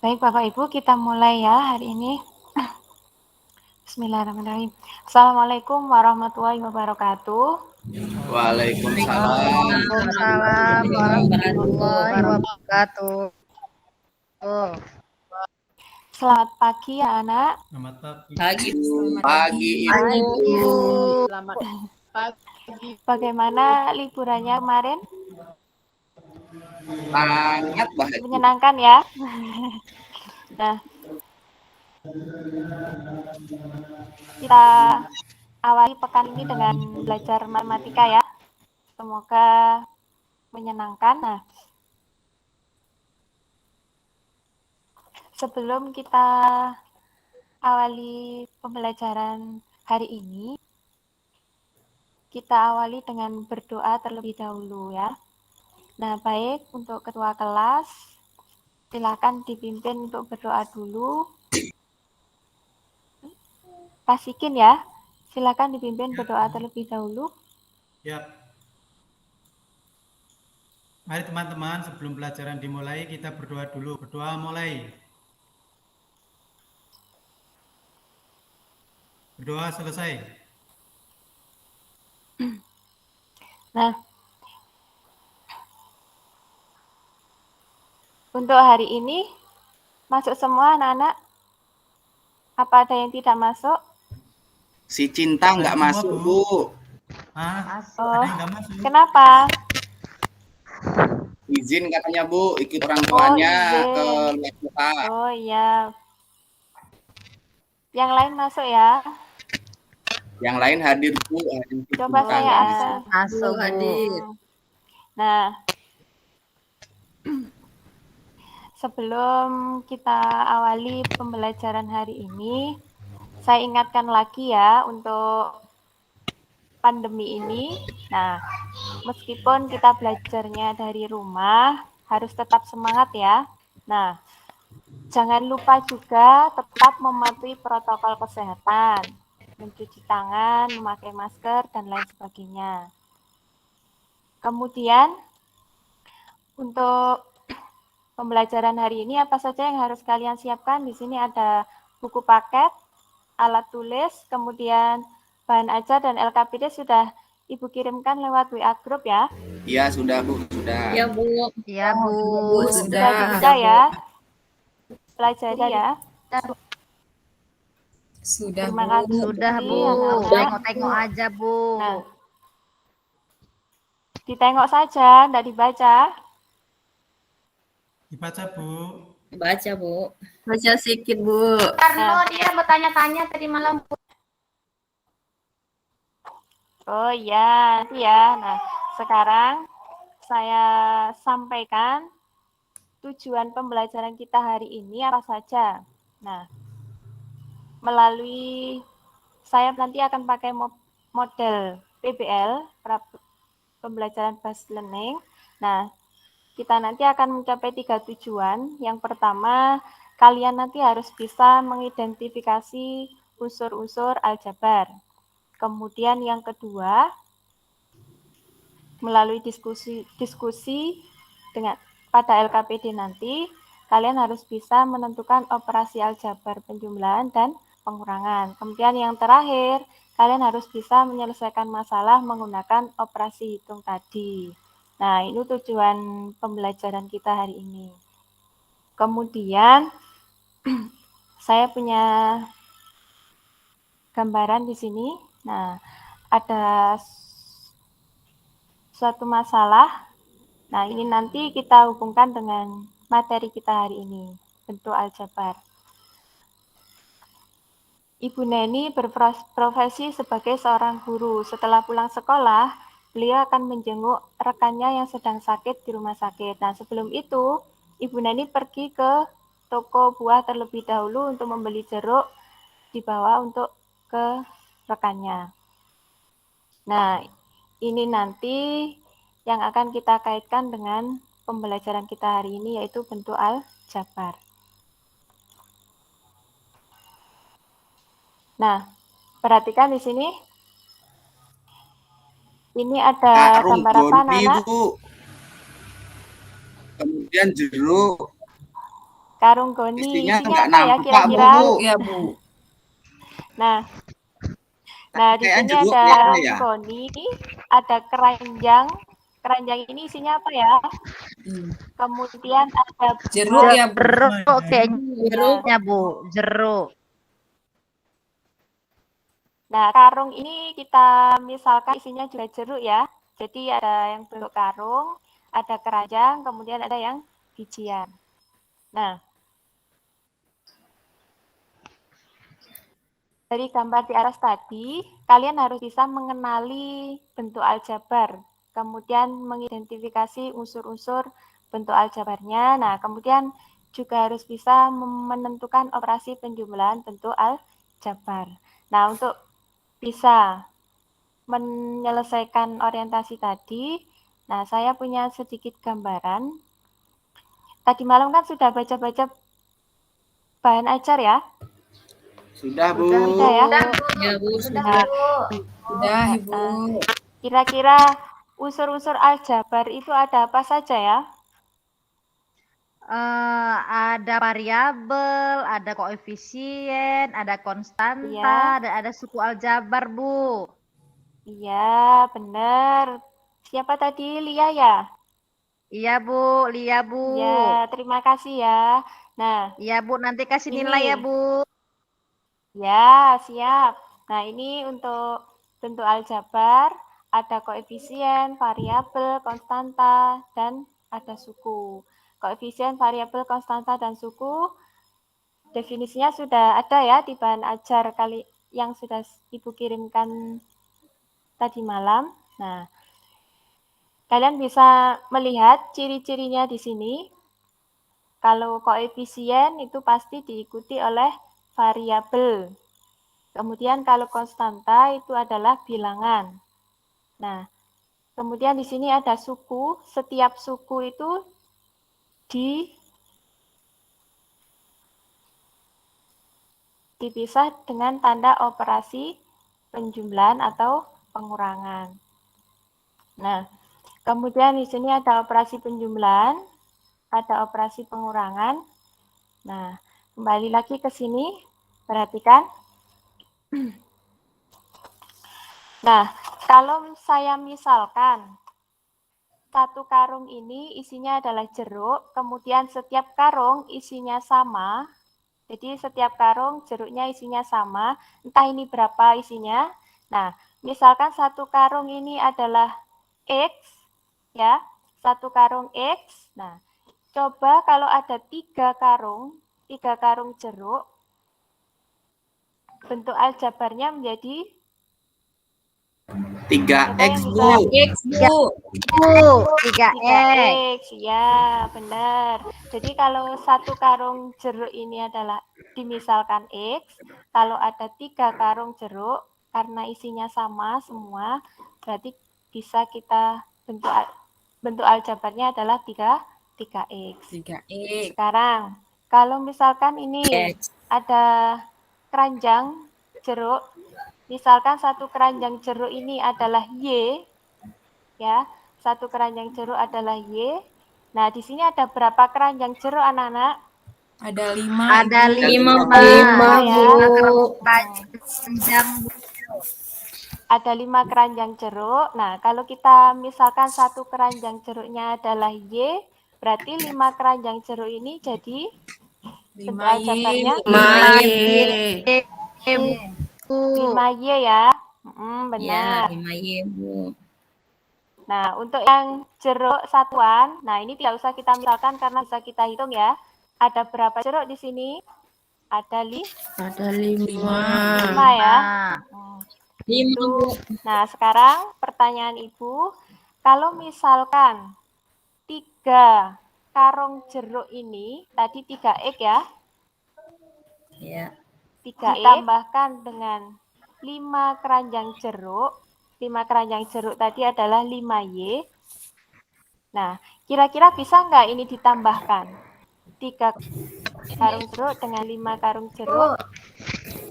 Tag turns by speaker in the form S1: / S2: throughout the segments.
S1: Baik Bapak Ibu, kita mulai ya hari ini. Bismillahirrahmanirrahim. Assalamualaikum warahmatullahi wabarakatuh.
S2: Waalaikumsalam.
S3: Waalaikumsalam warahmatullahi wabarakatuh.
S1: Selamat pagi ya anak.
S4: Selamat
S2: Pagi,
S3: Ibu.
S5: Selamat pagi.
S1: Bagaimana liburannya kemarin?
S2: Sangat bahagia.
S1: Menyenangkan ya. Nah, kita awali pekan ini dengan belajar matematika ya. Semoga menyenangkan. Nah, sebelum kita awali pembelajaran hari ini, kita awali dengan berdoa terlebih dahulu ya. Nah, baik, untuk ketua kelas, silakan dipimpin untuk berdoa dulu. Pasikin ya, silakan dipimpin berdoa terlebih dahulu.
S4: Ya. Mari teman-teman, sebelum pelajaran dimulai, kita berdoa dulu. Berdoa mulai. Berdoa selesai.
S1: Nah, untuk hari ini, masuk semua anak-anak? Apa ada yang tidak masuk?
S2: Si Cinta nggak masuk, Bu.
S3: Masuk.
S4: Ada yang nggak masuk?
S1: Kenapa?
S2: Izin katanya, Bu, ikut orang tuanya ke luar kota.
S1: Oh iya. Yang lain masuk ya?
S2: Yang lain hadir, Bu.
S1: Coba saya absen.
S3: Masuk hadir.
S1: Nah, sebelum kita awali pembelajaran hari ini, saya ingatkan lagi ya untuk pandemi ini. Nah, meskipun kita belajarnya dari rumah, harus tetap semangat ya. Nah, jangan lupa juga tetap mematuhi protokol kesehatan, mencuci tangan, memakai masker, dan lain sebagainya. Kemudian, untuk pembelajaran hari ini apa saja yang harus kalian siapkan? Di sini ada buku paket, alat tulis, kemudian bahan ajar dan LKPD sudah Ibu kirimkan lewat WA group ya?
S2: Iya, sudah, Bu. Sudah.
S3: Iya, Bu. Iya, Bu.
S1: Sudah bisa ya? Pelajari ya?
S5: Sudah,
S1: Terima
S5: Bu.
S1: kasih.
S3: Sudah, Bu.
S1: anak-anak.
S3: Tengok-tengok aja, Bu.
S1: Nah, ditengok saja, tidak dibaca.
S4: Dibaca, Bu.
S5: Baca, Bu.
S6: Baca sedikit, Bu.
S7: Karena dia bertanya-tanya tadi malam.
S1: Oh iya, nanti ya. Nah, sekarang saya sampaikan tujuan pembelajaran kita hari ini apa saja. Nah, melalui saya nanti akan pakai model PBL, pembelajaran based learning. Nah, kita nanti akan mencapai 3 tujuan. Yang pertama, kalian nanti harus bisa mengidentifikasi unsur-unsur aljabar. Kemudian yang kedua, melalui diskusi dengan pada LKPD nanti, kalian harus bisa menentukan operasi aljabar penjumlahan dan pengurangan. Kemudian yang terakhir, kalian harus bisa menyelesaikan masalah menggunakan operasi hitung tadi. Nah, ini tujuan pembelajaran kita hari ini. Kemudian, saya punya gambaran di sini. Nah, ada suatu masalah. Nah, ini nanti kita hubungkan dengan materi kita hari ini, bentuk aljabar. Ibu Neni berprofesi sebagai seorang guru. Setelah pulang sekolah, beliau akan menjenguk rekannya yang sedang sakit di rumah sakit. Nah, sebelum itu, Ibu Neni pergi ke toko buah terlebih dahulu untuk membeli jeruk, dibawa untuk ke rekannya. Nah, ini nanti yang akan kita kaitkan dengan pembelajaran kita hari ini, yaitu bentuk aljabar. Nah, perhatikan di sini. Ini ada gambar apa, anak-anak?
S2: Bu. Kemudian jeruk.
S1: Karung goni
S2: Isinya
S1: isinya
S2: nggak
S1: apa ya
S2: nampak,
S1: kira-kira?
S2: Bu.
S6: Ya, Bu.
S1: Nah, di
S2: Kayaknya
S1: sini
S2: jeruk
S1: ada
S2: kayaknya
S1: karung
S2: ya.
S1: goni, ada keranjang. Keranjang ini isinya apa ya? Kemudian ada
S6: Jeruk ya, Bu.
S3: Jeruk
S5: Jeruk.
S3: kayaknya Bu, jeruk.
S1: Nah, karung ini kita misalkan isinya juga jeruk ya. Jadi ada yang bentuk karung, ada keranjang, kemudian ada yang bijian. Nah, dari gambar di atas tadi, kalian harus bisa mengenali bentuk aljabar, kemudian mengidentifikasi unsur-unsur bentuk aljabarnya. Nah, kemudian juga harus bisa menentukan operasi penjumlahan bentuk aljabar. Nah, untuk bisa menyelesaikan orientasi tadi, nah saya punya sedikit gambaran. Tadi malam kan sudah baca-baca bahan ajar ya?
S2: Sudah, Bu.
S1: Sudah ya?
S5: Ya, Bu.
S1: Nah,
S6: Sudah, Ibu.
S1: kira-kira unsur-unsur aljabar itu ada apa saja ya?
S3: Ada variabel, ada koefisien, ada konstanta,
S1: Iya.
S3: dan ada suku aljabar, Bu.
S1: Iya, benar. Siapa tadi? Lia ya?
S3: Iya, Bu. Lia, Bu.
S1: Ya, terima kasih ya. Nah,
S3: Iya, Bu. Nanti kasih
S1: ini.
S3: nilai ya, Bu.
S1: Ya, siap. Nah, ini untuk bentuk aljabar, ada koefisien, variabel, konstanta, dan ada suku. Koefisien, variabel, konstanta, dan suku, definisinya sudah ada ya di bahan ajar kali yang sudah Ibu kirimkan tadi malam. Nah, kalian bisa melihat ciri-cirinya di sini. Kalau koefisien itu pasti diikuti oleh variabel. Kemudian kalau konstanta itu adalah bilangan. Nah, kemudian di sini ada suku. Setiap suku itu dipisah dengan tanda operasi penjumlahan atau pengurangan. Nah, kemudian di sini ada operasi penjumlahan, ada operasi pengurangan. Nah, kembali lagi ke sini, perhatikan. Nah, kalau saya misalkan satu karung ini isinya adalah jeruk, kemudian setiap karung isinya sama, jadi setiap karung jeruknya isinya sama, entah ini berapa isinya. Nah, misalkan satu karung ini adalah X, ya, satu karung X. Nah, coba kalau ada tiga karung jeruk, bentuk aljabarnya menjadi
S2: 3X, Bu.
S6: X, Bu.
S3: 3X.
S1: Ya, benar. Jadi kalau satu karung jeruk ini adalah dimisalkan X, kalau ada tiga karung jeruk, karena isinya sama semua, berarti bisa kita bentuk aljabarnya adalah 3X.
S6: 3X.
S1: Sekarang, kalau misalkan ini ada keranjang jeruk, misalkan satu keranjang jeruk ini adalah Y, ya, satu keranjang jeruk adalah Y. Nah, di sini ada berapa keranjang jeruk, anak-anak?
S6: Ada 5.
S3: Ada 5,
S1: ya.
S3: Keranjang, Bu.
S1: Ada 5 keranjang jeruk. Nah, kalau kita misalkan satu keranjang jeruknya adalah Y, berarti 5 keranjang jeruk ini jadi bentuk aljabarnya
S6: 5Y.
S1: 5Y ya.
S5: Ya,
S1: Benar.
S5: 5Y, Bu.
S1: Nah, untuk yang jeruk satuan, nah ini tidak usah kita misalkan karena bisa kita hitung ya. Ada berapa jeruk di sini? Ada 5 ya.
S5: 5, Bu.
S1: Nah, sekarang pertanyaan Ibu, kalau misalkan 3 karung jeruk ini, tadi 3X ya,
S5: Ya.
S1: 3X ditambahkan dengan 5 keranjang jeruk, 5 keranjang jeruk tadi adalah 5Y. Nah, kira-kira bisa nggak ini ditambahkan? 3 karung jeruk dengan 5 karung jeruk?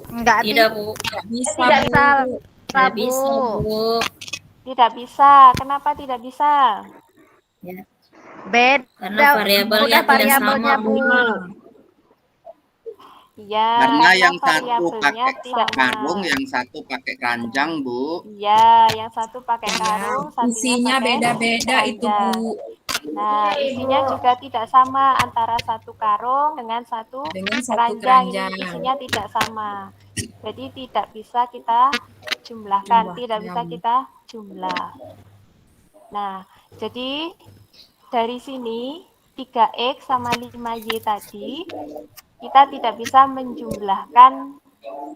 S3: Enggak
S5: Tidak, Bu.
S6: Bisa,
S3: Tidak
S6: Bu.
S3: bisa,
S5: Tidak bisa, Bu.
S1: Tidak bisa. Kenapa tidak bisa?
S5: Ya.
S3: Beda.
S5: Karena variabelnya
S3: Udah
S5: tidak sama,
S3: variabelnya,
S5: Bu.
S1: Iya,
S2: Karena yang satu
S1: variabelnya
S2: pakai
S1: tidak
S2: karung,
S1: sama.
S2: yang satu pakai keranjang, Bu.
S1: Iya, yang satu pakai
S6: Iya,
S1: karung, satunya
S6: isinya
S1: pakai
S6: beda-beda itu,
S1: keranjang.
S6: Bu.
S1: Nah,
S7: Iya,
S1: isinya
S7: Ibu.
S1: juga tidak sama antara satu karung dengan satu
S6: Dengan satu
S1: keranjang. Ini
S6: keranjang.
S1: isinya tidak sama. Jadi tidak bisa kita jumlahkan, tidak bisa
S6: Jumlahkan.
S1: kita jumlah. Nah, jadi dari sini 3X sama 5Y tadi kita tidak bisa menjumlahkan,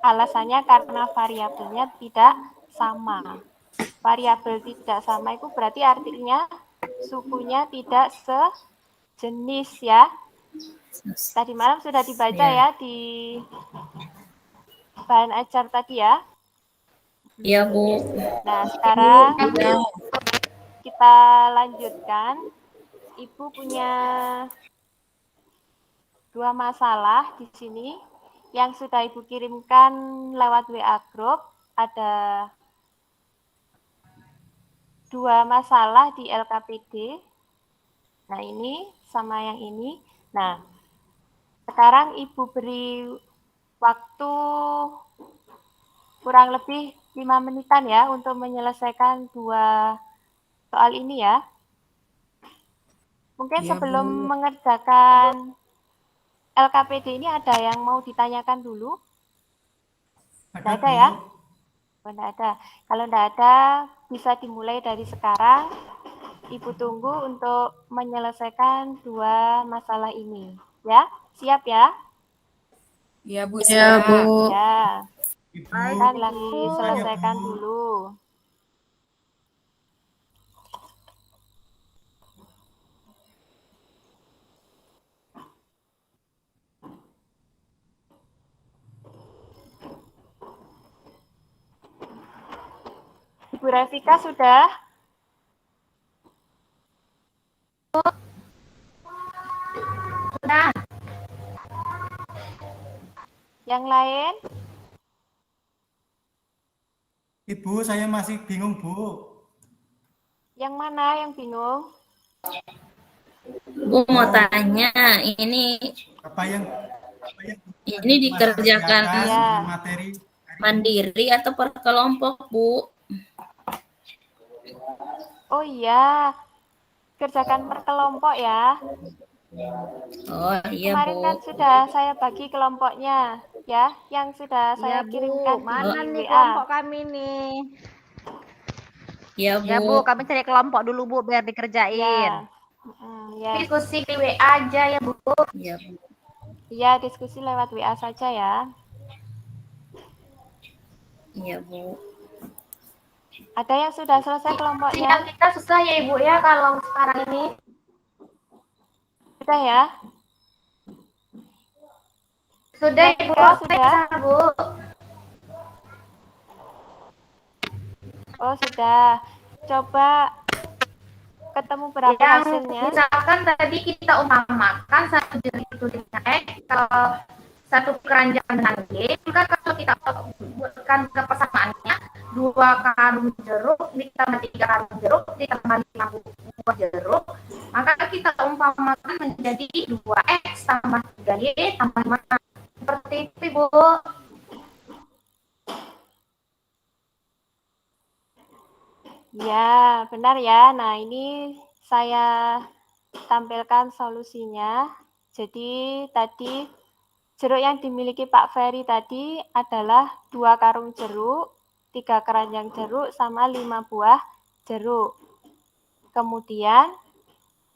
S1: alasannya karena variabelnya tidak sama. Variabel tidak sama itu berarti artinya sukunya tidak sejenis ya. Tadi malam sudah dibaca
S6: Ya.
S1: ya di bahan ajar tadi ya.
S5: Iya, Bu.
S1: Nah, sekarang
S6: Ya.
S1: kita lanjutkan. Ibu punya 2 masalah di sini yang sudah Ibu kirimkan lewat WA Group. Ada 2 masalah di LKPD. Nah, ini sama yang ini. Nah, sekarang Ibu beri waktu kurang lebih 5 menitan ya untuk menyelesaikan 2 soal ini ya. Mungkin
S6: Iya,
S1: sebelum
S6: Bu.
S1: mengerjakan LKPD ini ada yang mau ditanyakan dulu? Tidak ada ya? Oh, tidak ada. Kalau tidak ada, bisa dimulai dari sekarang. Ibu tunggu untuk menyelesaikan 2 masalah ini. Ya, siap ya?
S6: Iya, Bu,
S5: Iya,
S6: siap.
S5: Bu.
S1: Ya,
S4: Ibu.
S1: kita lagi selesaikan
S4: Bu.
S1: dulu. Ibu Rafika sudah?
S7: Sudah.
S1: Yang lain?
S4: Ibu, saya masih bingung, Bu.
S1: Yang mana yang bingung?
S5: Bu mau tanya, ini
S4: Apa yang
S5: dikerjakan
S4: di atas,
S1: Ya.
S4: materi
S5: mandiri atau per kelompok, Bu?
S1: Oh iya, kerjakan per kelompok ya.
S5: Oh, iya,
S1: Kemarin
S5: Bu.
S1: kan sudah saya bagi kelompoknya ya, yang sudah saya
S3: Iya, Bu.
S1: kirimkan
S3: Mana
S1: di
S3: nih
S1: WA.
S3: kelompok kami nih?
S5: Iya, Bu.
S3: Ya, Bu, kami cari kelompok dulu, Bu, biar dikerjain.
S1: Ya. Ya.
S7: Diskusi di WA aja ya, Bu.
S5: Iya, Bu.
S1: Iya, diskusi lewat WA saja ya.
S5: Iya, Bu.
S1: Ada yang sudah selesai kelompoknya?
S7: Sinyal kita susah ya, Ibu ya, kalau sekarang ini.
S1: Sudah ya?
S7: Sudah, Ibu.
S1: Rafika, sudah?
S7: Bu.
S1: Oh, sudah. Coba ketemu berapa
S7: Yang
S1: hasilnya?
S7: misalkan tadi kita umpamakan satu jari itu dengan X, kalau satu keranjang dengan Y, maka kalau kita buatkan kepersamaannya 2 karung jeruk ditambah 3 karung jeruk ditambah 5 buah jeruk, maka kita umpamakan menjadi 2X tambah 3Y tambah 5. Seperti itu, Bu.
S1: Ya, benar ya. Nah, ini saya tampilkan solusinya. Jadi, tadi jeruk yang dimiliki Pak Ferry tadi adalah 2 karung jeruk, 3 keranjang jeruk, sama 5 buah jeruk. Kemudian,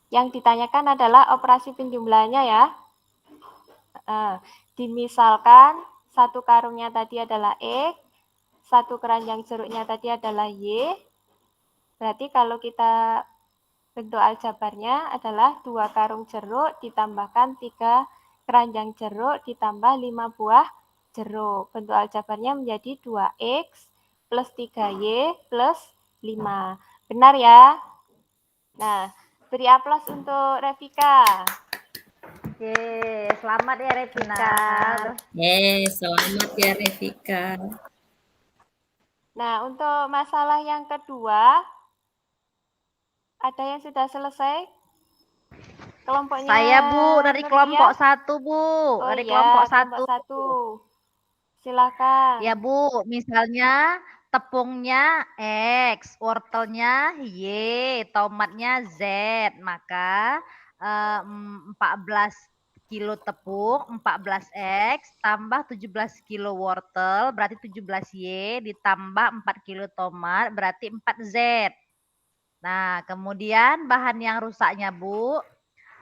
S1: yang ditanyakan adalah operasi penjumlahannya ya. Dimisalkan, 1 karungnya tadi adalah X, 1 keranjang jeruknya tadi adalah Y. Berarti kalau kita bentuk aljabarnya adalah 2 karung jeruk ditambahkan 3 keranjang jeruk ditambah 5 buah jeruk. Bentuk aljabarnya menjadi 2X plus 3Y plus 5. Benar ya? Nah, beri aplaus untuk Rafika.
S3: Oke, selamat ya, Revina.
S5: Selamat ya, Revika.
S1: Nah, untuk masalah yang kedua, ada yang sudah selesai? Kelompoknya
S3: Saya Bu dari
S1: Nurlia?
S3: kelompok 1 Bu.
S1: Oh
S3: Dari
S1: iya,
S3: kelompok
S1: kelompok
S3: 1.
S1: 1. Silakan.
S3: Ya Bu, misalnya tepungnya X, wortelnya Y, tomatnya Z. Maka 14 kilo tepung, 14 X, tambah 17 kilo wortel, berarti 17 Y, ditambah 4 kilo tomat, berarti 4 Z. Nah, kemudian bahan yang rusaknya Bu,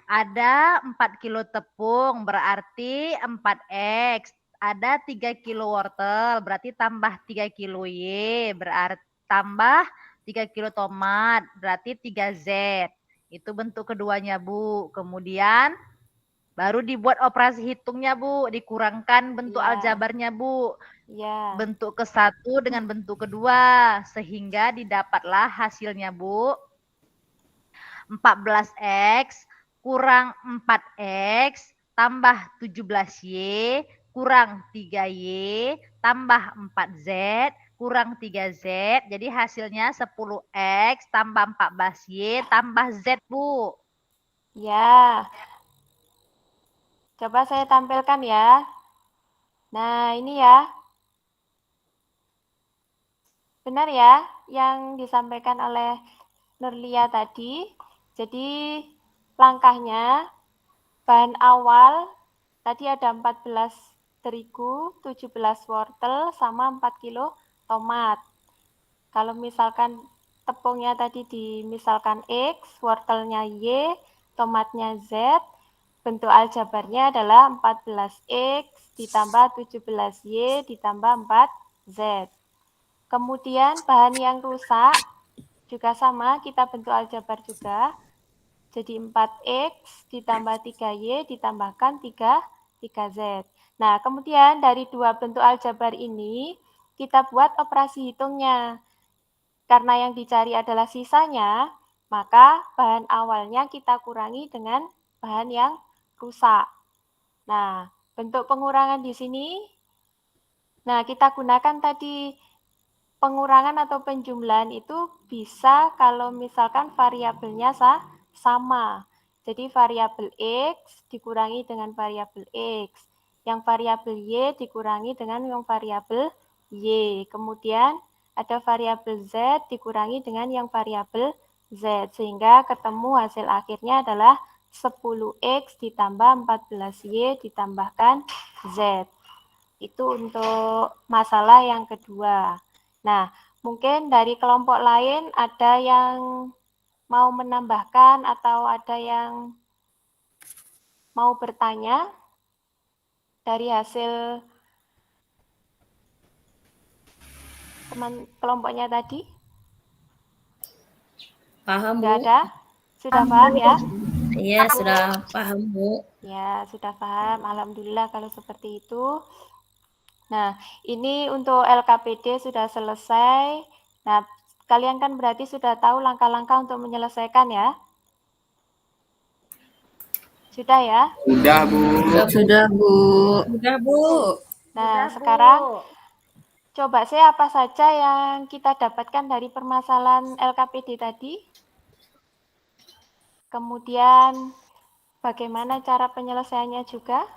S3: ada 4 kilo tepung, berarti 4X. Ada 3 kilo wortel, berarti tambah 3 kilo Y, berarti tambah 3 kilo tomat, berarti 3Z. Itu bentuk keduanya, Bu. Kemudian baru dibuat operasi hitungnya, Bu. Dikurangkan bentuk
S1: Iya.
S3: aljabarnya, Bu.
S1: Ya.
S3: Bentuk ke-1 dengan bentuk kedua. Sehingga didapatlah hasilnya, Bu. 14X kurang 4X tambah 17Y kurang 3Y tambah 4Z kurang 3Z. Jadi hasilnya 10X tambah 14Y tambah Z, Bu.
S1: Ya. Coba saya tampilkan ya. Nah, ini ya. Benar ya yang disampaikan oleh Nurlia tadi. Jadi langkahnya bahan awal tadi ada 14 terigu, 17 wortel, sama 4 kilo tomat. Kalau misalkan tepungnya tadi misalkan X, wortelnya Y, tomatnya Z, bentuk aljabarnya adalah 14X ditambah 17Y ditambah 4Z. Kemudian bahan yang rusak juga sama, kita bentuk aljabar juga. Jadi 4X ditambah 3Y ditambahkan 3Z. Nah, kemudian dari dua bentuk aljabar ini, kita buat operasi hitungnya. Karena yang dicari adalah sisanya, maka bahan awalnya kita kurangi dengan bahan yang rusak. Nah, bentuk pengurangan di sini, nah kita gunakan tadi pengurangan atau penjumlahan itu bisa kalau misalkan variabelnya sama. Jadi variabel X dikurangi dengan variabel X. Yang variabel Y dikurangi dengan yang variabel Y. Kemudian ada variabel Z dikurangi dengan yang variabel Z. Sehingga ketemu hasil akhirnya adalah 10X ditambah 14Y ditambahkan Z. Itu untuk masalah yang kedua. Nah, mungkin dari kelompok lain ada yang mau menambahkan atau ada yang mau bertanya dari hasil teman kelompoknya tadi?
S5: Paham,
S1: Nggak
S5: Bu?
S1: ada? Sudah paham ya?
S5: Iya, sudah paham, Bu.
S1: Ya, sudah paham. Alhamdulillah kalau seperti itu. Nah, ini untuk LKPD sudah selesai. Nah, kalian kan berarti sudah tahu langkah-langkah untuk menyelesaikan ya? Sudah ya?
S2: Sudah, Bu.
S6: Sudah, Bu.
S7: Sudah, Bu.
S1: Nah,
S3: Sudah, Bu.
S1: sekarang coba saya apa saja yang kita dapatkan dari permasalahan LKPD tadi? Kemudian bagaimana cara penyelesaiannya juga?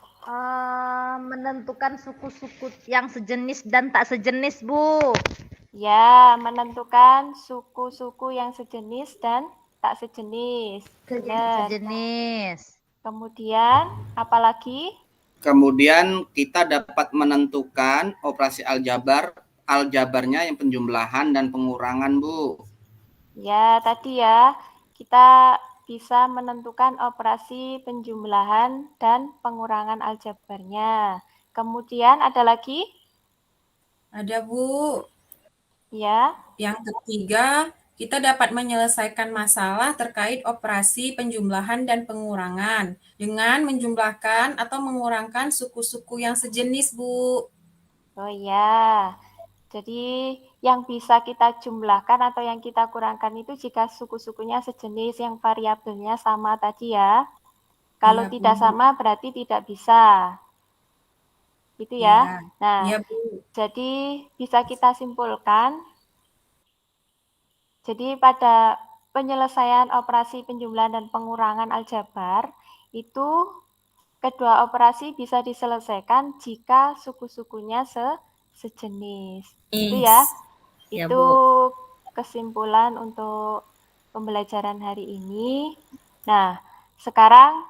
S3: Menentukan suku-suku yang sejenis dan tak sejenis, Bu.
S1: Ya, menentukan suku-suku yang sejenis dan tak sejenis. Benar.
S3: Sejenis.
S1: Kemudian, apalagi?
S2: Kemudian kita dapat menentukan operasi aljabarnya yang penjumlahan dan pengurangan, Bu.
S1: Ya, tadi ya, kita bisa menentukan operasi penjumlahan dan pengurangan aljabarnya. Kemudian ada lagi?
S6: Ada, Bu.
S1: Ya.
S6: Yang ketiga, kita dapat menyelesaikan masalah terkait operasi penjumlahan dan pengurangan dengan menjumlahkan atau mengurangkan suku-suku yang sejenis, Bu.
S1: Oh ya. Jadi yang bisa kita jumlahkan atau yang kita kurangkan itu jika suku-sukunya sejenis yang variabelnya sama tadi ya. Kalau
S6: Iya,
S1: tidak
S6: Bu.
S1: sama berarti tidak bisa. Gitu ya.
S6: Iya.
S1: Nah,
S6: Iya, Bu.
S1: jadi bisa kita simpulkan. Jadi pada penyelesaian operasi penjumlahan dan pengurangan aljabar, itu kedua operasi bisa diselesaikan jika suku-sukunya sejenis. Itu ya.
S5: Ya,
S1: Itu
S5: Bu.
S1: kesimpulan untuk pembelajaran hari ini. Nah, sekarang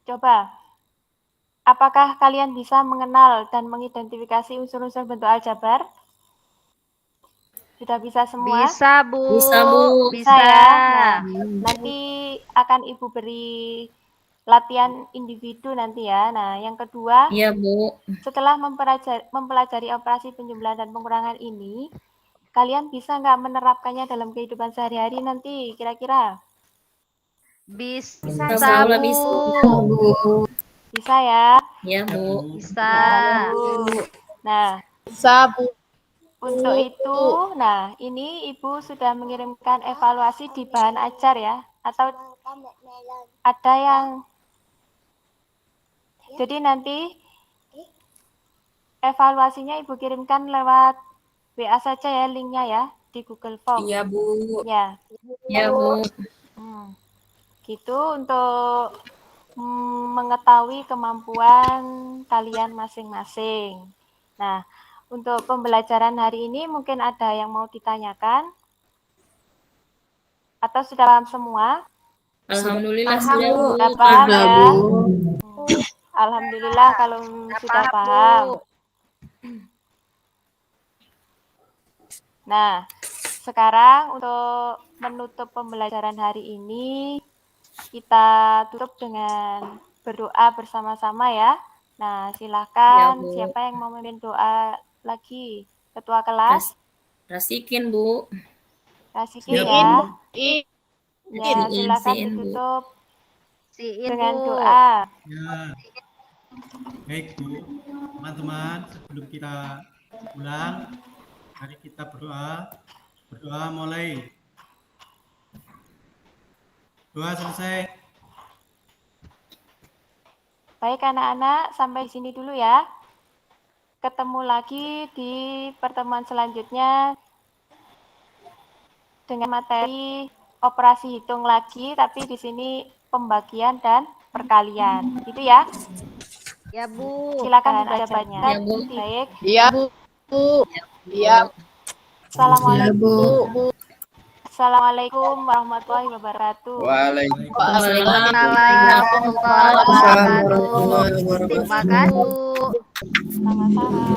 S1: coba, apakah kalian bisa mengenal dan mengidentifikasi unsur-unsur bentuk aljabar? Sudah bisa semua?
S3: Bisa, Bu.
S5: Bisa, Bu.
S1: Bisa ya. Nah, nanti akan Ibu beri latihan individu nanti ya. Nah, yang kedua,
S5: Iya, Bu.
S1: setelah mempelajari operasi penjumlahan dan pengurangan ini, kalian bisa nggak menerapkannya dalam kehidupan sehari-hari nanti kira-kira?
S3: Bisa,
S5: Bisa,
S3: Bu.
S5: Bu.
S1: Bisa ya?
S5: Ya, Bu.
S3: Bisa.
S1: Bagus. Nah, untuk itu, nah ini Ibu sudah mengirimkan evaluasi di bahan ajar ya? Atau ada yang... Jadi nanti evaluasinya Ibu kirimkan lewat WA saja ya, linknya ya, di Google Form.
S6: Iya, Bu.
S1: Ya.
S5: Ya, Bu.
S1: Gitu untuk mengetahui kemampuan kalian masing-masing. Nah, untuk pembelajaran hari ini mungkin ada yang mau ditanyakan? Atau sudah paham semua?
S5: Alhamdulillah sudah, Bu.
S1: Sudah paham ya? Alhamdulillah kalau sudah paham. Nah, sekarang untuk menutup pembelajaran hari ini, kita tutup dengan berdoa bersama-sama ya. Nah, silakan
S5: Ya, Bu.
S1: siapa yang mau memimpin doa lagi? Ketua kelas?
S5: Rasikin, Bu.
S1: Rasikin
S4: Siap,
S1: ya.
S5: Bu.
S1: Ya, silakan
S5: Siin, Bu.
S1: ditutup
S3: Siin,
S1: dengan
S3: Bu.
S1: doa.
S4: Ya. Baik, Bu. Teman-teman, sebelum kita pulang, mari kita berdoa. Berdoa mulai. Doa selesai.
S1: Baik anak-anak, sampai di sini dulu ya. Ketemu lagi di pertemuan selanjutnya dengan materi operasi hitung lagi, tapi di sini pembagian dan perkalian. Gitu ya.
S3: Ya, Bu.
S1: Silakan jawabannya.
S5: Ya, Bu.
S1: Baik.
S8: Iya, Bu. Iya.
S1: Assalamualaikum. Assalamualaikum warahmatullahi wabarakatuh.
S2: Waalaikumsalam.
S3: Waalaikumsalam warahmatullahi wabarakatuh. Terima kasih, Bu.
S1: Sama-sama.